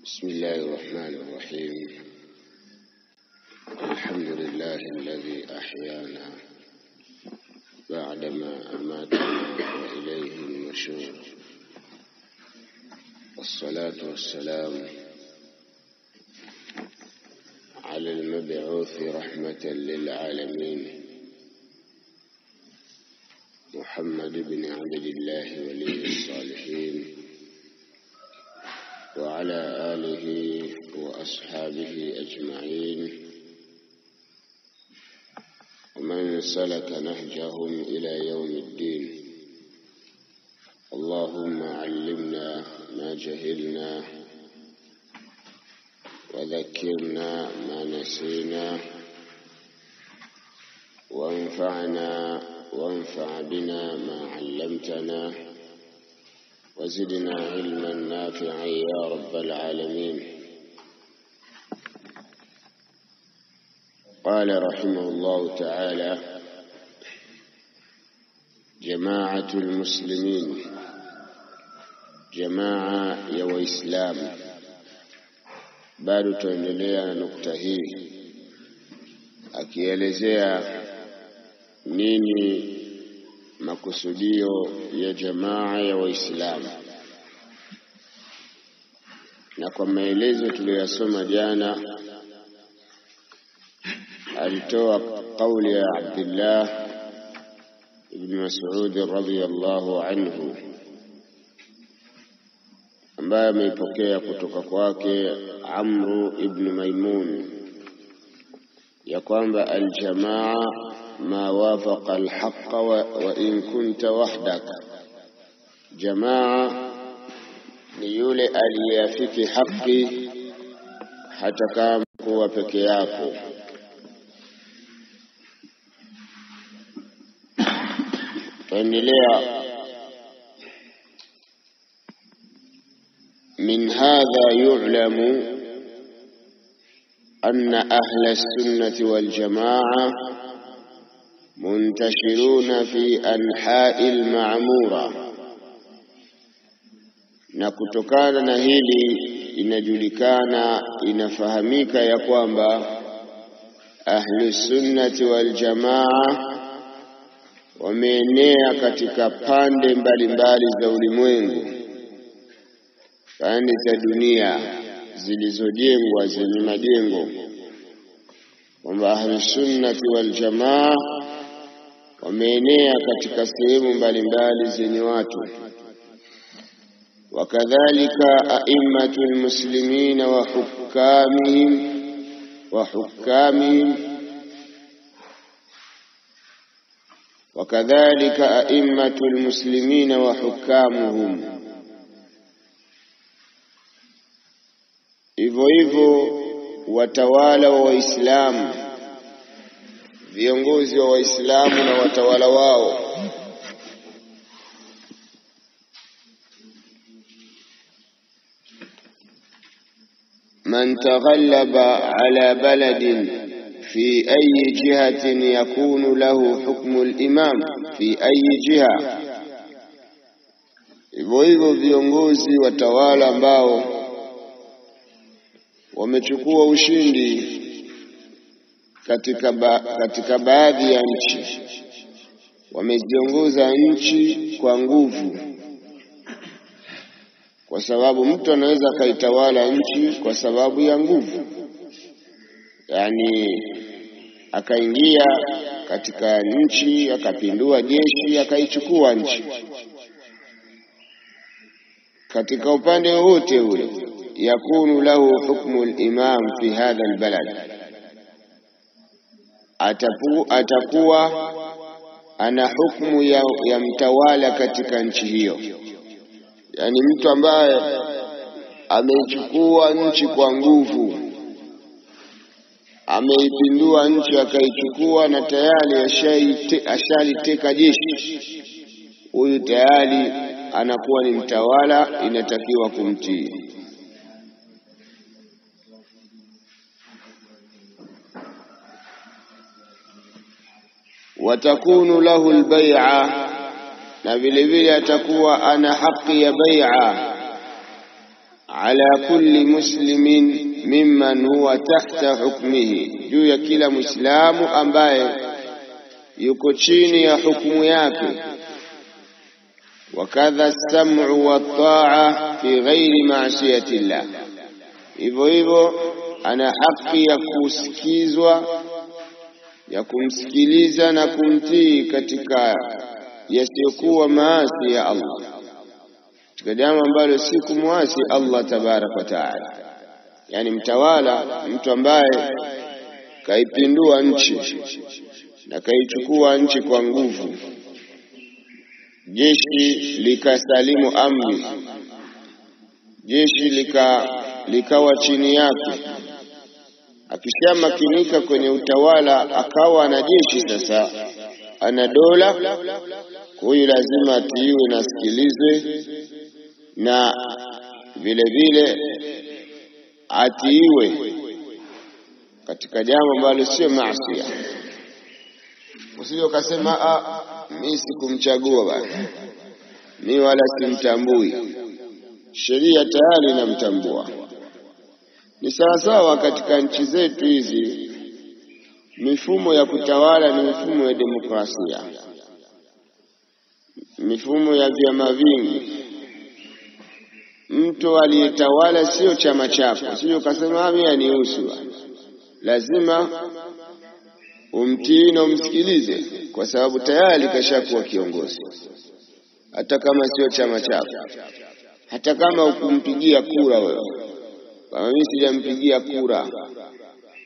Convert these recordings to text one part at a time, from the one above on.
بسم الله الرحمن الرحيم. الحمد لله الذي أحيانا بعدما أماتنا وإليه النشور، والصلاة والسلام على المبعوث رحمة للعالمين محمد بن عبد الله ولي الصالحين، وعلى آله وأصحابه أجمعين، ومن سلك نهجهم إلى يوم الدين. اللهم علمنا ما جهلنا، وذكرنا ما نسينا، وانفع بنا ما علمتنا، وزدنا علما نافعا يا رب العالمين. قال رحمه الله تعالى: جماعة المسلمين، جماعة يا وإسلام. bado tuendelea na nukta hii akielezea nini makusudio ya jamaa ya waislamu, na kwa maelezo tuliyosoma jana alitoa kauli ya Abdullah ibn Mas'ud radhiyallahu anhu ambaye ameipokea kutoka kwake Amru ibn Maimun ya kwamba aljamaa ma wafaqa alhaqqa wa in kunta wahdaka. Jamaa ni yule aliyafiki haki hata kama kuwa peke yako. Tuendelea. من هذا يعلم أن أهل السنة والجماعة منتشرون في أنحاء المعمورة. na kutokana na hili inajulikana, inafahamika ya kwamba ahli sunnati wal jamaa wameenea katika pande mbalimbali za ulimwengu, pande za dunia zilizojengwa zenye majengo, kwamba ahli sunnati wal jamaa wameenea katika sehemu mbalimbali zenye watu. Wakadhalika a'immatul muslimin wa hukamihim wakadhalika a'immatul muslimin wa hukamuhum. Hivyo hivyo watawala wa Waislamu, viongozi wa Waislamu na watawala wao. Man taghallaba ala baladin fi ayi jihatin yakunu lahu hukmu al-imam fi ayi jiha. Hivyo hivyo viongozi, watawala ambao wamechukua ushindi katika baadhi ya nchi, wameziongoza nchi kwa nguvu, kwa sababu mtu anaweza kaitawala nchi kwa sababu ya nguvu, yani akaingia katika nchi akapindua jeshi akaichukua nchi. Katika upande wote ule yakunu lahu hukmu al-imam fi hadha al-balad, atakuwa ana hukmu ya mtawala katika nchi hiyo. Yani mtu ambaye ameichukua nchi kwa nguvu, ameipindua nchi akaichukua na tayari ashaliteka jeshi, huyu tayari anakuwa ni mtawala, inatakiwa kumtii. Watakunu lahu albay'a, na vile vile atakuwa ana haki ya bai'a ala kulli muslimin mimman huwa tahta hukmihi, juu ya kila muislamu ambaye yuko chini ya hukumu yake. Wakadha as-sam'u wat-ta'a fi ghairi ma'siyati llah, hivyo hivyo ana haki ya kusikizwa, ya kumsikiliza na kumtii katika yasiyokuwa maasi ya Allah, katika jambo ambalo si kumwasi Allah tabaraka wa taala. Yani mtawala, mtu ambaye kaipindua nchi na kaichukua nchi kwa nguvu, jeshi likasalimu amri, jeshi likawa chini yake, akishamakinika kwenye utawala akawa ana jeshi sasa, ana dola, huyu lazima atiiwe na asikilizwe, na vile vile atiiwe katika jambo ambalo sio maasi. Usije ukasema mimi sikumchagua bwana, mimi wala simtambui. Sheria tayari inamtambua. Ni sawasawa katika nchi zetu hizi, mifumo ya kutawala ni mifumo ya demokrasia, mifumo ya vyama vingi. Mtu aliyetawala sio chama chako, sio ukasema mimi anihusu. Lazima umtii na umsikilize, kwa sababu tayari kashakuwa kiongozi, hata kama sio chama chako, hata kama ukumpigia kura wewe. Kama mimi sijampigia kura,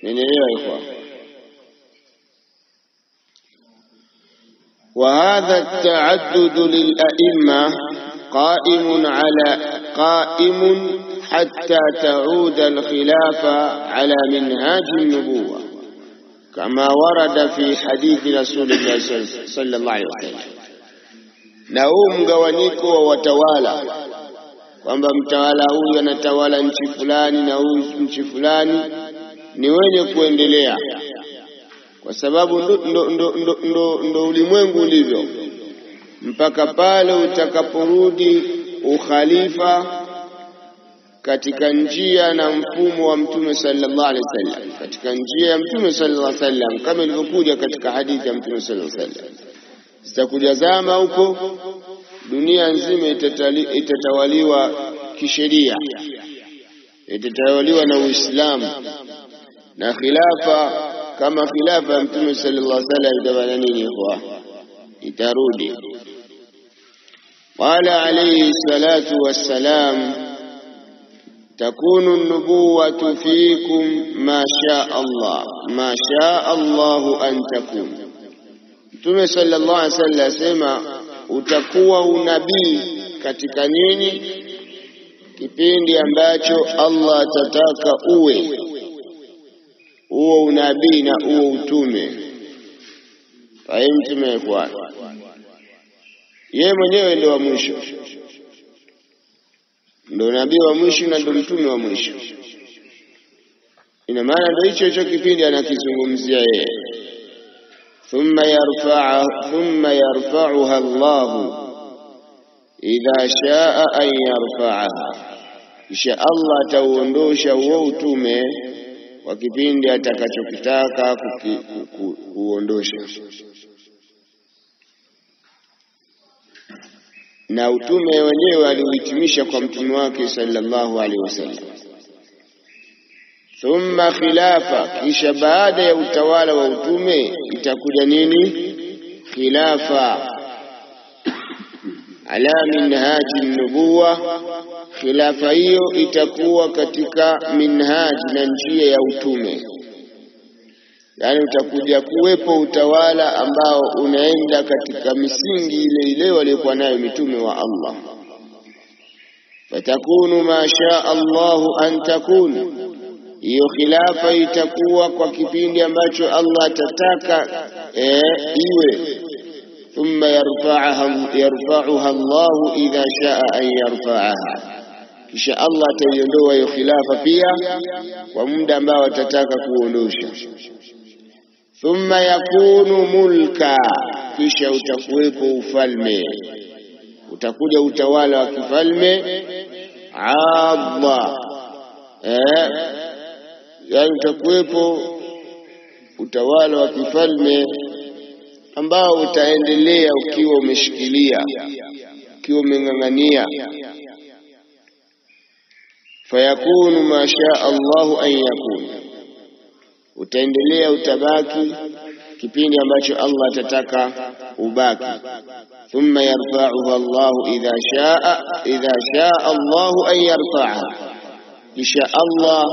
nielewa hivyo. Wa hadha at-ta'addud lil-a'imma qa'imun hatta ta'uda al-khilafa ala minhaj an-nubuwah kama warada fi hadithi Rasulullah sallallahu alaihi wasallam. Na huu mgawanyiko wa watawala, kwamba mtawala huyu anatawala nchi fulani na huyu nchi fulani, ni wenye kuendelea, kwa sababu ndo ulimwengu ulivyo, mpaka pale utakaporudi ukhalifa katika njia na mfumo wa Mtume sallallahu alaihi wasallam, katika njia ya Mtume sallallahu alaihi wasallam, kama ilivyokuja katika hadithi ya Mtume sallallahu alaihi wasallam. Zitakuja zama huko dunia nzima itatawaliwa kisheria, itatawaliwa na Uislamu, na khilafa kama khilafa ya Mtume sallallahu alaihi wasallam itafanya nini? Itarudi. Qala alayhi salatu wassalam, takunu an-nubuwatu fiikum ma shaa Allah an takun. Mtume sallallahu alaihi wasallam asema utakuwa unabii katika nyinyi kipindi ambacho Allah atataka uwe huo unabii na huo utume. Mtume kwa yeye mwenyewe ndio wa mwisho, ndio nabii wa mwisho na ndio mtume wa mwisho. Ina maana ndio hicho kipindi anakizungumzia yeye. Thumma yarfa'uha Allah idha shaa an yarfa'aha, kisha Allah atauondosha huo utume kwa kipindi atakachokitaka kuondosha. Na utume wenyewe aliuhitimisha kwa mtume wake sallallahu alaihi wasallam. Thumma khilafa, kisha baada ya utawala wa utume itakuja nini? Khilafa ala minhaji nubuwa. Khilafa hiyo itakuwa katika minhaji na njia ya utume, yani utakuja kuwepo utawala ambao unaenda katika misingi ile ile waliokuwa nayo mitume wa Allah. Fatakunu ma shaa Allah an takun, hiyo khilafa itakuwa kwa ambacho Allah atataka iwe. Thumma yarfa'uha Allah idha shaa an yarfa'aha, kisha Allah ataiondoa hiyo khilafa pia kwa muda ambao atataka kuondosha. Thumma yakunu mulka, kisha utakuwepo ufalme, utakuja utawala wa kifalme 'adha, yani utakuwepo utawala wa kifalme ambao utaendelea ukiwa umeshikilia, ukiwa umeng'ang'ania. Fayakunu ma shaa Allahu an yakun, utaendelea, utabaki kipindi ambacho Allah atataka ubaki. Thumma yarfa'uhu Allahu idha shaa Allahu an yarfa'aha, kisha Allah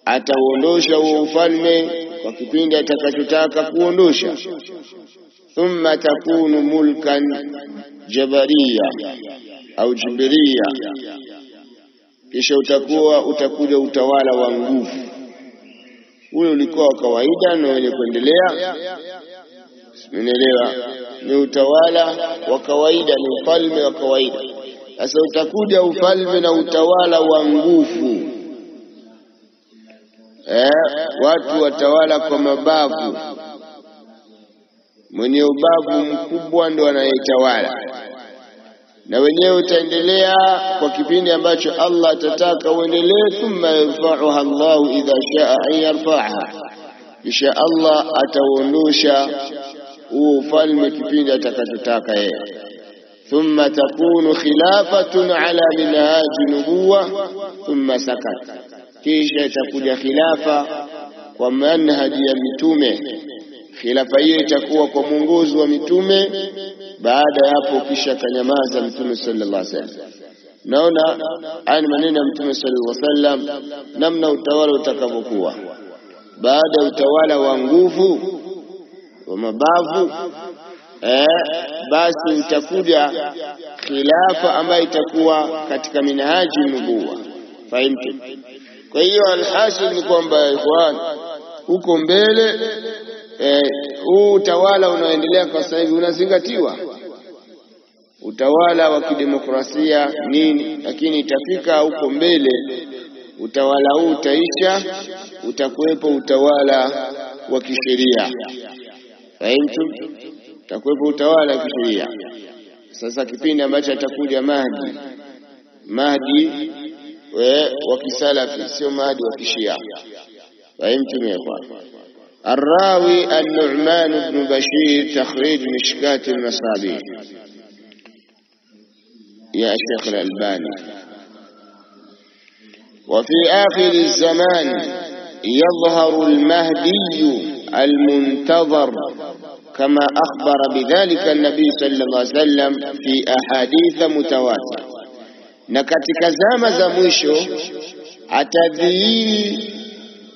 atauondosha huo ufalme kwa kipindi atakachotaka kuondosha. Thumma takunu mulkan jabariya au jibiriya, kisha utakuja utawala wa nguvu. Ule ulikuwa wa kawaida na wenye kuendelea, umeelewa? Ni utawala wa kawaida, ni ufalme wa kawaida. Sasa utakuja ufalme na utawala wa nguvu. Watu watawala kwa mabavu, mwenye ubavu mkubwa ndo anayetawala, na wenyewe utaendelea kwa kipindi ambacho Allah atataka uendelee. Thumma yarfa'uha Allahu idha shaa an yarfa'aha, kisha Allah atauondosha huo ufalme kipindi atakachotaka yeye. Thumma takunu khilafatun ala minhaji nubuwa thumma sakat, kisha itakuja khilafa kwa manhaji ya mitume. Khilafa hiyo itakuwa kwa mwongozo wa mitume. Baada ya hapo kisha kanyamaza Mtume sallallahu alaihi wasallam. Naona haya maneno ya Mtume sallallahu alaihi wasallam, namna utawala utakavyokuwa baada ya utawala wa nguvu wa mabavu. Basi itakuja khilafa ambayo itakuwa katika minhaji nubuwa. Fahamtu? Kwa hiyo alhasil ni kwamba ikhwan, huko mbele huu utawala unaoendelea kwa sasa hivi unazingatiwa, utawala wa kidemokrasia nini, lakini itafika huko mbele utawala huu utaisha, utakuwepo utawala wa kisheria. Fahamtu? Utakuwepo utawala wa kisheria. Sasa kipindi ambacho atakuja Mahdi wa kisalafi, sio Mahdi wa kishia. Fahamtu mekwa. الراوي النعمان بن بشير تخريج مشكاة المصابيح يا شيخ الألباني. وفي آخر الزمان يظهر المهدي المنتظر كما أخبر بذلك النبي صلى الله عليه وسلم في أحاديث متواترة. نكتك زمشو atadhihiri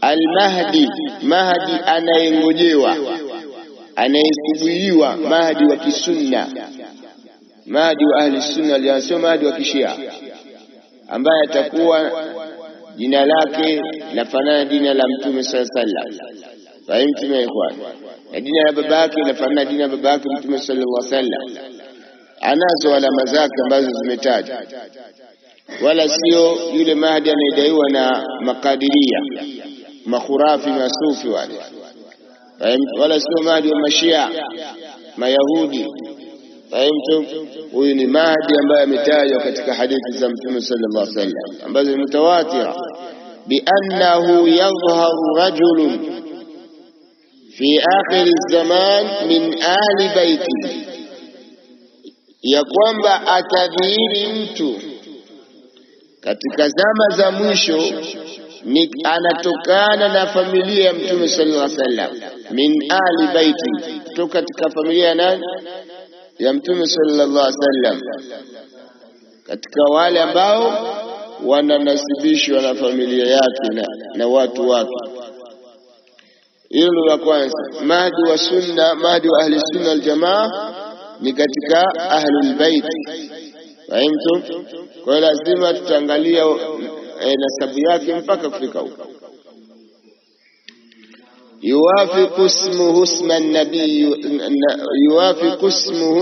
al-Mahdi, Mahdi anayengojewa, anayesubiriwa, Mahdi wa kisunna, Mahdi wa ahli sunna, sio Mahdi wa kishia, ambaye atakuwa jina lake lafanana jina la Mtume sallallahu alaihi wasallam. Fahamtu mekwa? Na jina la babake lafanana jina la babake Mtume sallallahu alaihi wasallam. Anazo alama zake ambazo zimetajwa, wala sio yule Mahdi anayedaiwa na makadiria, makhurafi, masufi wale. Wala sio Mahdi wa mashia, mayahudi. Fahamtu? Huyu ni Mahdi ambaye ametajwa katika hadithi za Mtume sallallahu alaihi wasallam ambazo ni mutawatira, bi annahu yadhharu rajulun fi akhir zaman min ahli baitihi, ya kwamba atadhihiri mtu katika zama za mwisho ni anatokana na familia ya Mtume sallallahu alaihi wasallam, min ahli baiti, kutoka katika familia ya nani? Ya Mtume sallallahu alaihi wasallam, katika wale ambao wananasibishwa na familia yake na watu wake. Hilo ndio la kwanza. Mahdi wa sunna, Mahdi wa ahli sunna wal jamaa ni katika ahlul bait. Fahamtu? Kwa hiyo lazima tutaangalia nasabu yake mpaka kufika huko. yuwafiqu ismuhu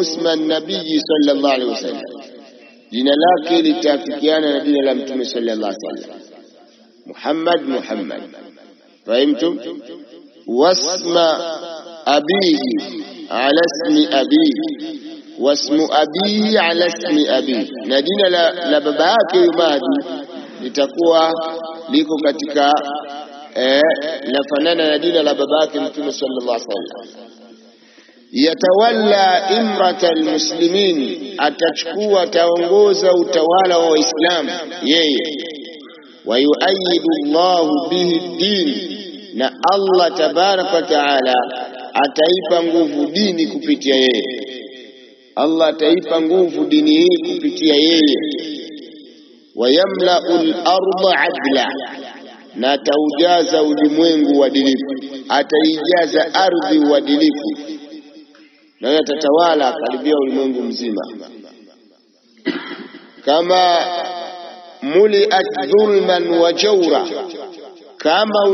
isma an-nabiy sallallahu alaihi wasallam, jina lake litafikiana na jina la Mtume sallallahu alaihi wasallam, Muhammad. Fahamtu? wasma abihi ala ismi abihi, wasmu abihi ala ismi abihi, na jina la baba yake Mahdi litakuwa liko katika lafanana na jina la baba yake Mtume sallallahu alaihi wasallam. Yatawalla imrata almuslimin, atachukua taongoza utawala wa Waislamu yeye. Wa yuayidu Allahu bihi din, na Allah tabaraka wa taala ataipa nguvu dini kupitia yeye. Allah ataipa nguvu dini hii kupitia yeye. Wa yamla'u al-ardha adla, na ataujaza ulimwengu uadilifu, ataijaza ardhi uadilifu, na atatawala karibia ulimwengu mzima. Kama muliat dhulman wa jawra, kama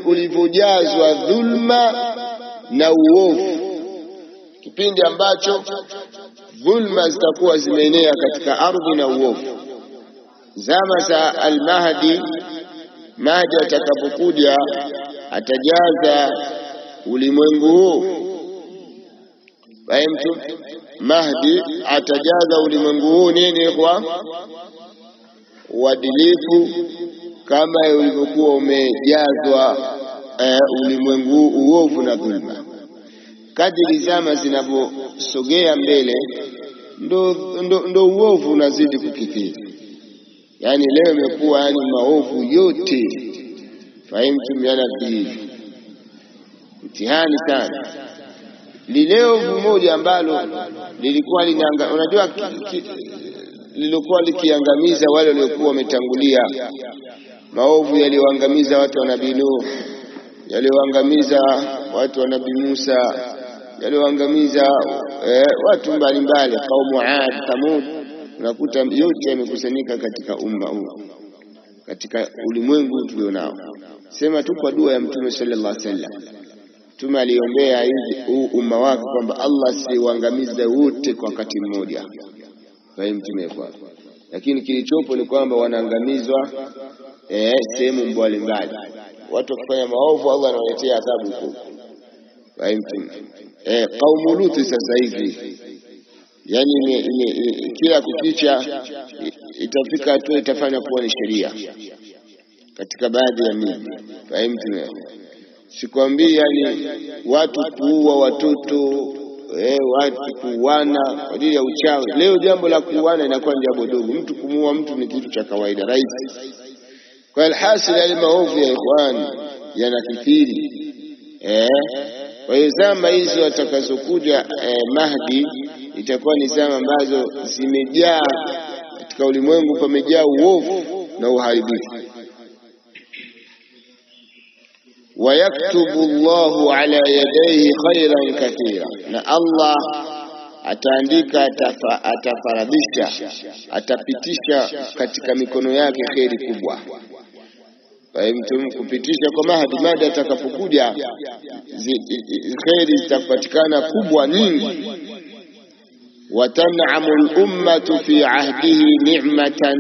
ulivyojazwa dhulma na uovu, kipindi ambacho dhulma zitakuwa zimeenea katika ardhi na uovu. Zama za al-Mahdi, Mahdi atakapokuja atajaza ulimwengu huu. Fahamtu? Mahdi atajaza ulimwengu huu nini? Kwa uadilifu, kama ulivyokuwa umejazwa ulimwengu uovu na dhulma. Kadiri zama zinavyosogea mbele, ndo uovu unazidi kukithiri. Yani leo imekuwa yani maovu yote, fahamtu, miana hivi mtihani sana. Lileo mmoja ambalo lilikuwa unajua lilikuwa likiangamiza wale waliokuwa wametangulia, maovu yaliyoangamiza watu wa Nabii Nuh, yaliyoangamiza watu wa Nabii Musa, yaliyoangamiza watu mbalimbali, kaumu Aad, Thamud. Unakuta yote yamekusanyika katika umma huu, katika ulimwengu tulionao. Sema tu kwa dua ya Mtume sallallahu alaihi wasallam, Mtume aliombea huu umma wake kwamba Allah siuangamize wote kwa wakati mmoja. Mtume kwa, lakini kilichopo ni kwamba wanaangamizwa sehemu mbalimbali. Watu wakifanya maovu Allah anawaletea adhabu huko. Mtume kaumu Lut sasa hivi, yani kila kukicha itafika hatua itafanya kuwa ni sheria katika baadhi ya miji. Mtume sikwambii yani watu kuua watoto, watu kuuana kwa ajili ya uchawi. Leo jambo la kuuana inakuwa jambo dogo, mtu kumuua mtu ni kitu cha kawaida rahisi. Kwa alhasil al-maovu ya ikhwan yanakithiri. Kwa hiyo zama hizo watakazokuja Mahdi itakuwa ni zama ambazo zimejaa katika ulimwengu, pamejaa uovu na uharibifu. Wayaktubu Allahu ala yadayhi khairan kathira, na Allah ataandika, atafaradhisha, atapitisha katika mikono yake khairi kubwa. Mtu kupitisha kwa Mahdi atakapokuja, khairi zitapatikana kubwa nyingi. Watan'amu al-ummatu fi ahdihi ni'matan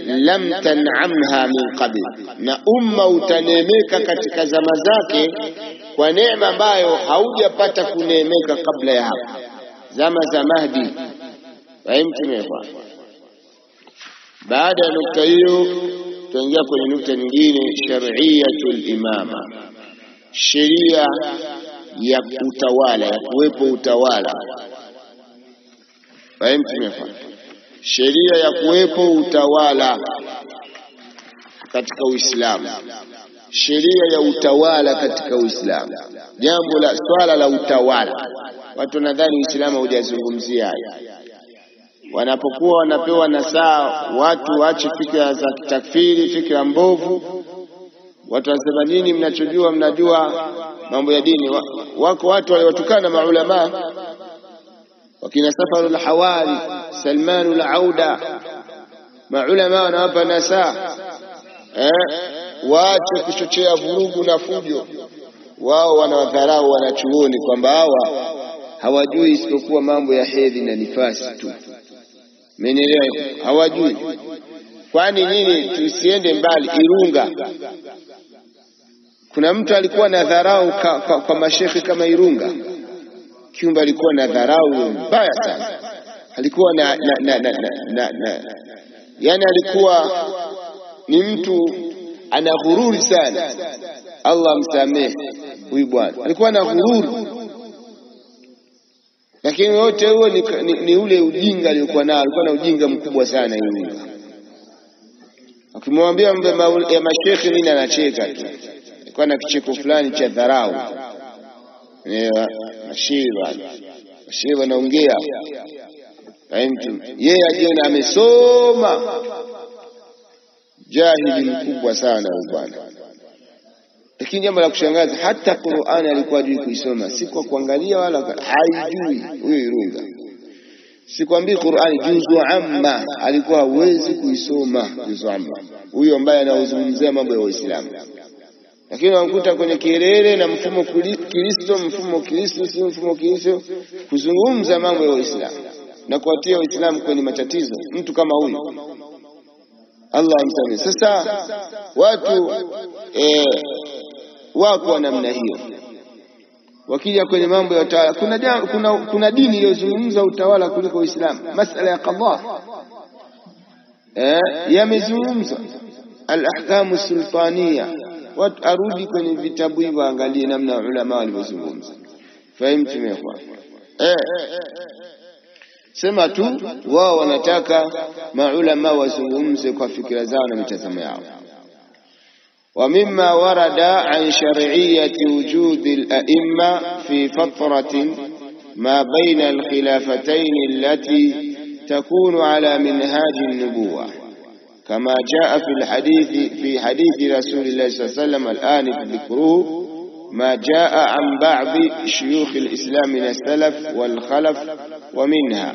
lam tan'amha min qabl, na umma utaneemeka katika zama zake kwa neema ambayo haujapata kuneemeka kabla ya hapo, zama za Mahdi. Mtume kwa. Baada ya nukta hiyo tuingia kwenye nukta nyingine, shar'iyatul imama, sheria ya utawala, ya kuwepo utawala. Mtume kwa. Sheria ya kuwepo utawala katika Uislamu, sheria ya utawala katika Uislamu. Jambo la swala la utawala, watu nadhani Uislamu hujazungumzia haya. Wanapokuwa wanapewa nasaa watu waache fikra za takfiri, fikra mbovu. Watu wanasema nini mnachojua, mnajua mambo ya dini. Wako watu waliotukana maulama, wakina Safarul Hawari, Salmanul Auda, maulama wanawapa nasaa waache kuchochea vurugu na fujo. Wao wanawadharau wanachuoni kwamba hawa hawajui isipokuwa mambo ya hedhi na nifasi tu. Mmenielewa? Hawajui. Kwani nini? Tusiende mbali, Irunga kuna mtu alikuwa na dharau kwa mashekhi kama Irunga. Kiumbe alikuwa na dharau mbaya sana, alikuwa yani alikuwa ni mtu ana ghururi sana. Allah msamehe huyu bwana, alikuwa na ghururi, lakini wote huo ni ule ujinga aliokuwa nao. Alikuwa na ujinga mkubwa sana yule. Ukimwambia mambo ya mashekhi mimi anacheka tu, alikuwa na kicheko fulani cha dharau. Mashiva naongea mtu yeye ajiona amesoma, jahili mkubwa sana bwana. Lakini jambo la kushangaza, hata Qur'ani alikuwa hajui kuisoma, si kwa kuangalia wala haijui. Huyo Irunga, sikwambii Qur'ani juzu amma, alikuwa hawezi kuisoma juzu amma, huyo ambaye anaozungumzia mambo ya Uislamu. Lakini wanakuta kwenye kelele na mfumo Kristo, mfumo Kristo si mfumo Kristo, kuzungumza mambo ya Uislamu na kuwatia Waislamu kwenye matatizo. Mtu kama huyu Allah amsamehe. Sasa watu wako namna hiyo, wakija kwenye mambo ya utawala. Kuna dini iliyozungumza utawala kuliko Uislamu. Masala ya qadha yamezungumza al-ahkamu sultaniya. Watu arudi kwenye vitabu hivyo, angalie namna ulama walivyozungumza. Fahimu tumekwa sema tu wao wanataka maulama wazungumze kwa fikra zao na mitazamo yao. ومما ورد عن شرعية وجود الأئمة في فترة ما بين الخلافتين التي تكون على منهاج النبوة، كما جاء في حديث رسول الله صلى الله عليه وسلم الآن ذكره، ما جاء عن بعض شيوخ الإسلام من السلف والخلف ومنها.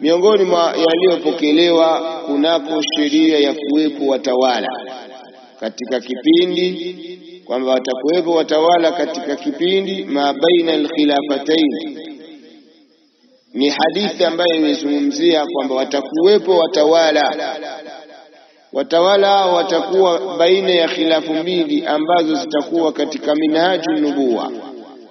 Miongoni mwa yaliyopokelewa kunako sheria ya kuwepo watawala katika kipindi, kwamba watakuwepo watawala katika kipindi ma baina al-khilafatayn. Ni hadithi ambayo imezungumzia kwamba watakuwepo watawala watakuwa baina ya khilafu mbili ambazo zitakuwa katika minhaju nubuwa,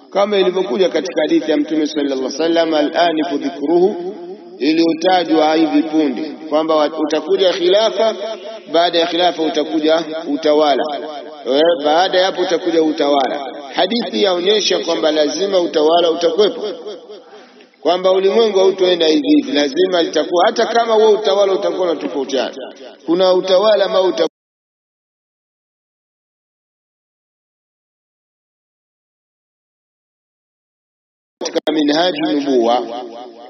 kama ilivyokuja katika hadithi ya Mtume sallallahu alaihi wasallam al-anifu dhikruhu, iliyotajwa hivi punde kwamba utakuja khilafa, baada ya khilafa utakuja utawala, baada ya hapo utakuja utawala. Hadithi yaonyesha kwamba lazima utawala utakuwepo, kwamba ulimwengu hautoenda hivi, lazima litakuwa, hata kama huo utawala utakuwa na tofautiana. Kuna utawala ambao katika minhaji nubuwa,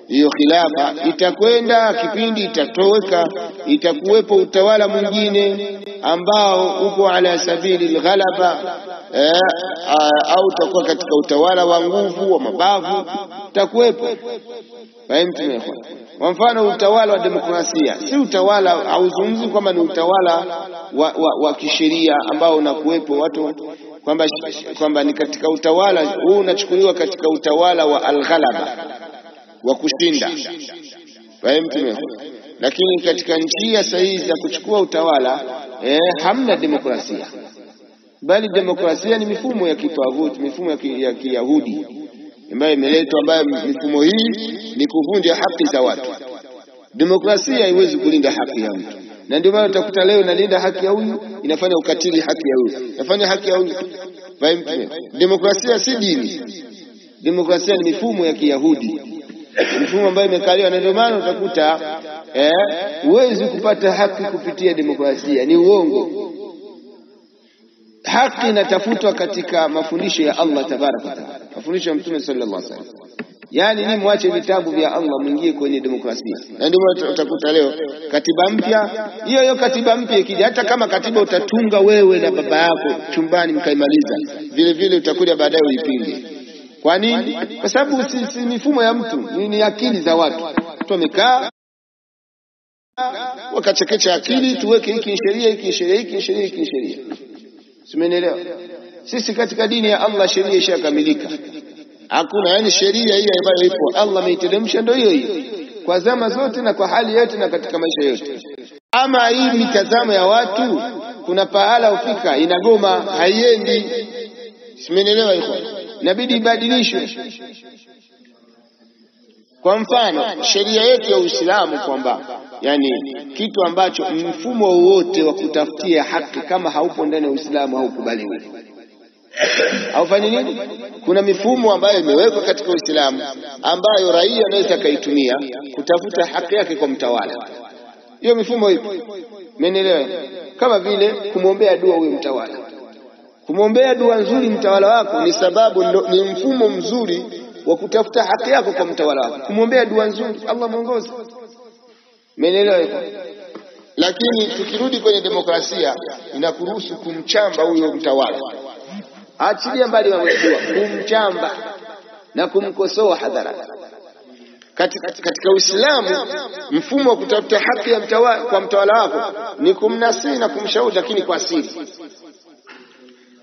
hiyo khilafa itakwenda, kipindi itatoweka, itakuwepo utawala mwingine ambao uko ala sabili alghalaba, au utakuwa katika utawala wa nguvu wa mabavu, utakuwepo. Fahimu? Kwa mfano utawala wa demokrasia, si utawala, hauzungumzi kwamba ni utawala wa kisheria ambao unakuwepo watu kwamba ni katika utawala huu unachukuliwa katika utawala wa alghalaba, wa kushinda. Fahimu? Lakini katika njia sahihi za kuchukua utawala hamna demokrasia, bali demokrasia ni mifumo ya kitawuti, mifumo ya Kiyahudi ambayo imeletwa, ambayo mifumo hii ni kuvunja haki za watu. Demokrasia haiwezi kulinda haki ya mtu, na ndio maana utakuta leo inalinda haki ya huyu, inafanya ukatili haki ya huyu, inafanya haki ya huyu. Fahimu? Demokrasia si dini. Demokrasia ni mifumo ya Kiyahudi, mifumo ambayo imekaliwa, na ndio maana utakuta huwezi kupata haki kupitia demokrasia, ni uongo. Haki inatafutwa katika mafundisho ya Allah tabaraka wa taala, mafundisho ya Mtume sallallahu alaihi wasallam. Yani ni muache vitabu vya Allah mwingie kwenye demokrasia. Na ndio maana utakuta leo katiba mpya, hiyo katiba mpya ikija, hata kama katiba utatunga wewe na baba yako chumbani mkaimaliza, vile vile utakuja baadaye uipinge. Kwa nini? Kwa sababu si mifumo ya mtu, ni akili za watu. Watu wamekaa wakachekecha akili, tuweke hiki sheria, hiki sheria, hiki sheria, hiki sheria. Simenelewa? Sisi katika dini ya Allah sheria ishakamilika. Hakuna, yani sheria hii ambayo ipo Allah ameiteremsha ndio hiyo kwa zama zote na kwa hali yote na katika maisha yote. Ama hii mitazamo ya watu, kuna pahala ufika inagoma, haiendi. Simenelewa hiyo? inabidi ibadilishwe. Kwa mfano sheria yetu ya Uislamu kwamba yani kitu ambacho mfumo wote wa kutafutia haki kama haupo ndani ya Uislamu haukubaliwi. Haufanyi nini? Kuna mifumo ambayo imewekwa katika Uislamu ambayo raia anaweza kaitumia kutafuta haki yake kwa mtawala. Hiyo mifumo ipo. Umeelewa? Kama vile kumwombea dua huyo mtawala. Kumwombea dua nzuri mtawala wako ni sababu ni mfumo mzuri wa kutafuta haki yako kwa mtawala wako. Kumwombea dua nzuri, Allah muongoze. Umeelewa? Lakini tukirudi kwenye demokrasia inakuruhusu kumchamba huyo mtawala. Achilia mbali wa dua, kumchamba na kumkosoa hadharani. Katika Uislamu mfumo wa kutafuta haki ya mtawala kwa mtawala wako ni kumnasihi na kumshauri, lakini kwa siri.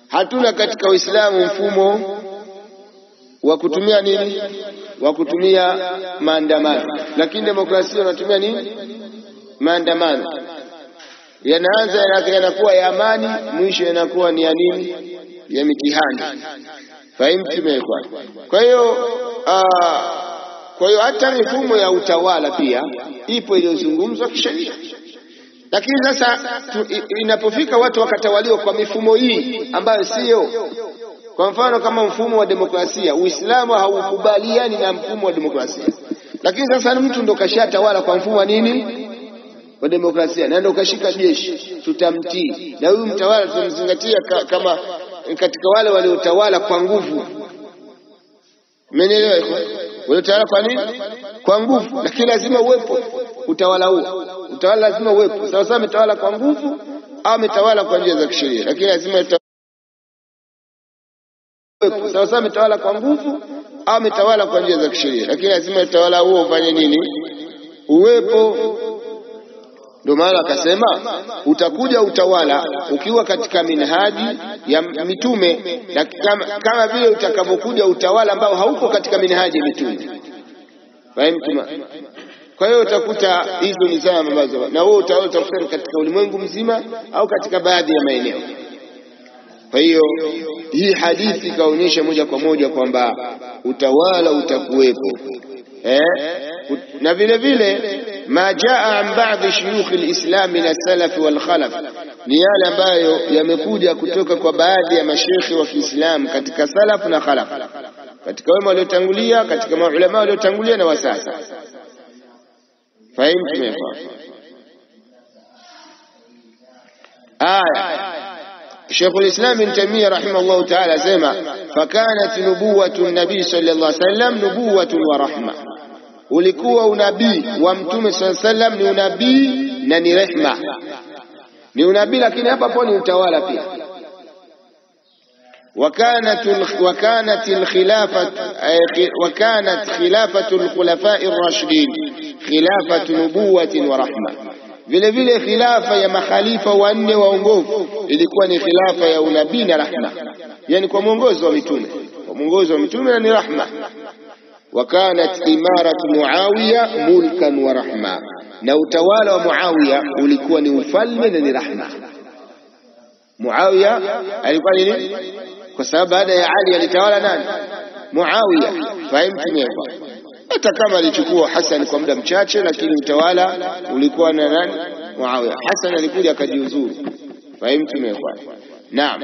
Hatuna katika Uislamu mfumo wa kutumia nini? Wa kutumia maandamano. Lakini demokrasia wanatumia nini? Maandamano. Yanaanza yanakuwa ya amani, mwisho yanakuwa ni ya nini? Ya mitihani. Fahimu tumekwa. Kwa hiyo hata mifumo ya utawala pia ipo iliyozungumzwa kisheria. Lakini sasa inapofika watu wakatawaliwa kwa mifumo hii ambayo sio, kwa mfano kama mfumo wa demokrasia, Uislamu haukubaliani na mfumo wa demokrasia. Lakini sasa mtu ndo kashatawala kwa mfumo wa nini? Wa demokrasia. Na ndo kashika jeshi, tutamtii. Na huyu mtawala tutamzingatia kama katika wale waliotawala kwa nguvu. Umeelewa hivyo? Waliotawala kwa nini? Kwa nguvu. Lakini lazima uwepo utawala huo. Utawala lazima uwepo. Sawa sawa ametawala kwa nguvu au ametawala kwa njia za kisheria. Lakini lazima uwepo. Sawa sawa ametawala kwa nguvu au ametawala kwa njia za kisheria. Lakini lazima utawala huo ufanye nini? Uwepo. Ndio maana akasema utakuja utawala ukiwa katika minhaji ya mitume, na kama vile utakapokuja utawala ambao hauko katika minhaji ya mitume. Fahamu? Kwa hiyo utakuta hizo ni zama ambazo, na wewe utawala utafuta katika ulimwengu mzima au katika baadhi ya maeneo. Kwa hiyo hii hadithi kaonyesha moja kwa moja kwamba utawala utakuwepo. Na vile vile ma jaa an ba'd shuyukh al-islam min as-salaf wal khalaf, ni yale ambayo yamekuja kutoka kwa baadhi ya mashekhi wa Kiislamu katika salaf na khalaf, katika wema waliotangulia, katika maulama waliotangulia na wasasa. Fahimu tumefahamu. Sheikh al-Islam Ibn Taymiyyah rahimahullah ta'ala sema fakanat nubuwatu an-nabi sallallahu alayhi wasallam nubuwatun wa rahma, ulikuwa unabii wa mtume sallallahu alayhi wasallam ni unabii na ni rehma. Ni unabii lakini hapa hapo ni utawala pia. وكانت خلافة الخلفاء الراشدين خلافة نبوة ورحمة. vile vile khilafa ya makhalifa wanne waongofu ilikuwa ni khilafa ya unabii na rahma, yani kwa mwongozo wa mitume, kwa mwongozo wa mitume ni rahma. وكانت إمارة معاوية ملكا ورحمة, na utawala wa Muawiya ulikuwa ni ufalme na ni rahma. Muawiya alikuwa nini? Kwa sababu baada ya Ali alitawala nani? Muawiya. Fahimu tumekwa. Hata kama alichukua Hassan kwa muda mchache, lakini utawala ulikuwa na nani? Muawiya. Hassan alikuja akajiuzuru. Fahimu tumekwa. Naam.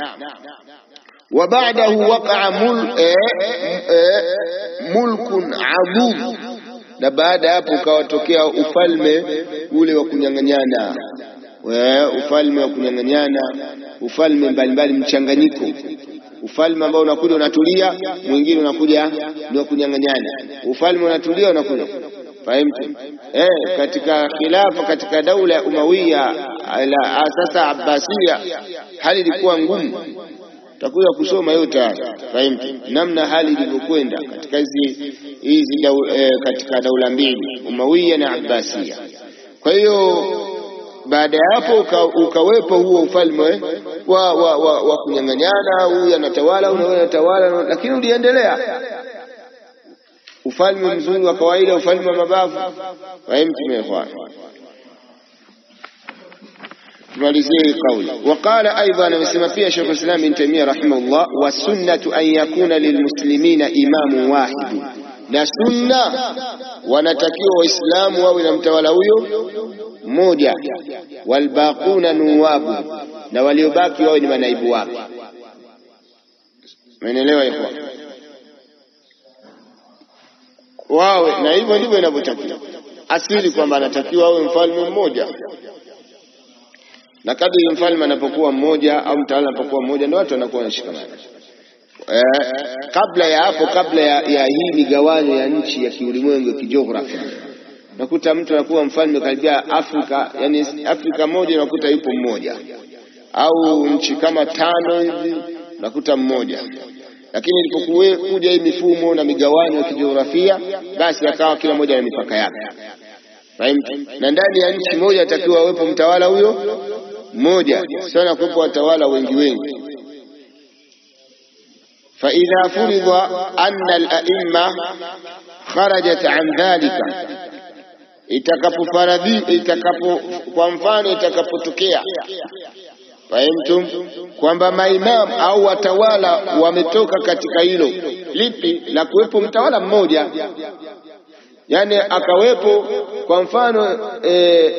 Wa ba'dahu waqa'a mulkun 'adud, na baada hapo ukawatokea ufalme ule wa kunyang'anyana. Ufalme wa kunyang'anyana, ufalme mbalimbali mchanganyiko. Ufalme ambao unakuja unatulia, mwingine unakuja ni kunyang'anyana. Ufalme unatulia unakuja. Fahimu? Katika khilafa, katika daula ya Umawiya sasa Abbasiya, hali ilikuwa ngumu. Tutakuja kusoma yote haya. Fahimu namna hali ilivyokwenda katika hizi katika daula mbili, Umawiya na Abbasiya. Kwa hiyo baada ya hapo ukawepo huo ufalme wa kunyang'anyana, huyu anatawala, huyu anatawala, lakini uliendelea. Ufalme mzuri wa kawaida, ufalme wa mabavu. Fahimu tumefanya. tumalizie kauli. Waqala aidan, amesema pia Sheikh al-Islam Ibn Taymiyyah rahimahullah, wasunnatu an yakuna lilmuslimina imamun wahid, na sunna wanatakiwa waislamu wawe na mtawala huyo mmoja, walbaquna nuwabu, na waliobaki wawe ni manaibu wake. Umeelewa ikhwan? Wawe na hivyo ndivyo inavyotakiwa asili, kwamba anatakiwa awe mfalme mmoja, na kadri mfalme anapokuwa mmoja au mtawala anapokuwa mmoja ndio watu wanakuwa wanashikamana. Kabla ya hapo, kabla ya hii migawanyo ya nchi ya kiulimwengu ya kijiografia, nakuta mtu anakuwa mfalme karibia Afrika, yani Afrika moja nakuta yupo mmoja, au nchi kama 5 hivi nakuta mmoja. Lakini ilipokuja hii mifumo na migawanyo ya kijiografia, basi akawa kila mmoja na mipaka yake. Na ndani ya nchi moja atakiwa awepo mtawala huyo mmoja, sana kuwepo watawala wengi wengi. Fa idha furidha anna al-a'imma kharajat an dhalika, kwa mfano itakapotokea, fahimtum, kwamba maimam au watawala wametoka katika hilo lipi la kuwepo mtawala mmoja, yani akawepo kwa mfano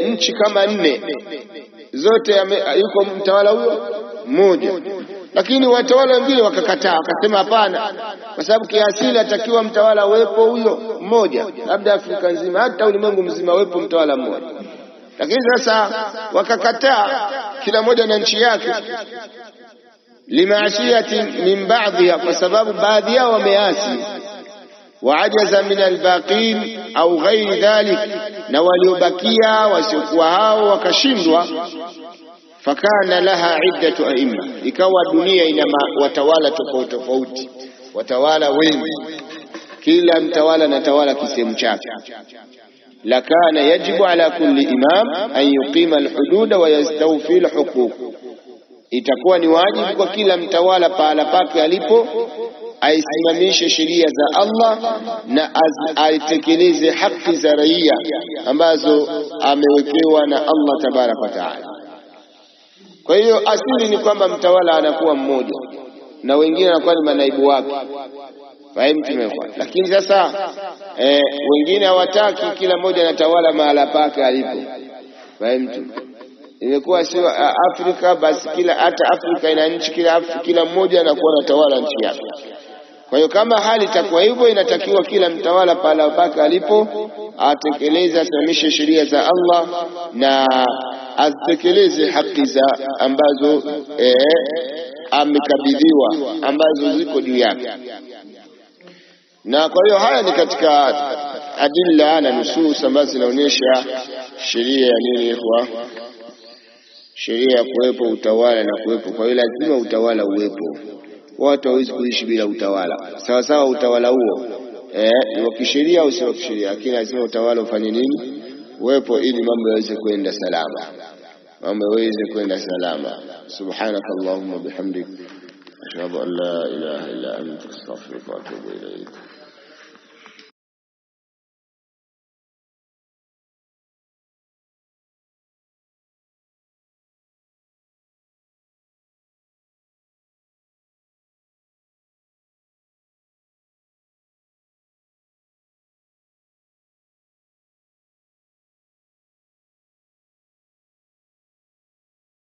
nchi kama 4 zote yuko mtawala huyo mmoja, lakini watawala wengine wakakataa, wakasema hapana, kwa sababu kiasili atakiwa mtawala wepo huyo mmoja, labda Afrika nzima, hata ulimwengu mzima wepo mtawala mmoja. Lakini sasa wakakataa, kila mmoja na nchi yake, limaasiyati min ba'dhiha, kwa sababu baadhi yao wameasi, waajaza min albaqin au ghairi dhalik, na waliobakia wasiokuwa hao wakashindwa. Fakana laha iddatu aimma, ikawa dunia ina watawala tofauti tofauti, watawala wengi, kila mtawala anatawala kisehemu chake. Lakana yajibu ala kulli imam an yuqima alhududa wa yastawfi alhuquq, itakuwa ni wajibu kwa kila mtawala pahala pake alipo aisimamishe sheria za Allah na aitekeleze haki za raia ambazo amewekewa na Allah tabaraka wa taala. Kwa hiyo asili ni kwamba mtawala anakuwa mmoja na wengine anakuwa ni manaibu wake, fahimu tumekuwa. Lakini sasa wengine hawataki, kila mmoja anatawala mahala pake alipo, fahimu. Imekuwa sio Afrika basi, hata Afrika ina nchi, kila mmoja anakuwa anatawala nchi yake. Kwa hiyo kama hali itakuwa hivyo, inatakiwa kila mtawala pale pake alipo atekeleze, asimamishe sheria za Allah na atekeleze haki za ambazo amekabidhiwa, ambazo ziko juu yake. Na kwa hiyo haya ni katika adilla na nusus ambazo zinaonyesha sheria ya nini kwa sheria ya kuwepo utawala na kuwepo. Kwa hiyo lazima utawala uwepo, watu hawezi kuishi bila utawala. Sawa sawa utawala huo ni wa kisheria au si wa kisheria, lakini lazima utawala ufanye nini, uwepo, ili mambo yaweze kwenda salama, Subhanakallahumma bihamdik, ashhadu an la ilaha illa anta, astaghfiruka wa atubu ilayk.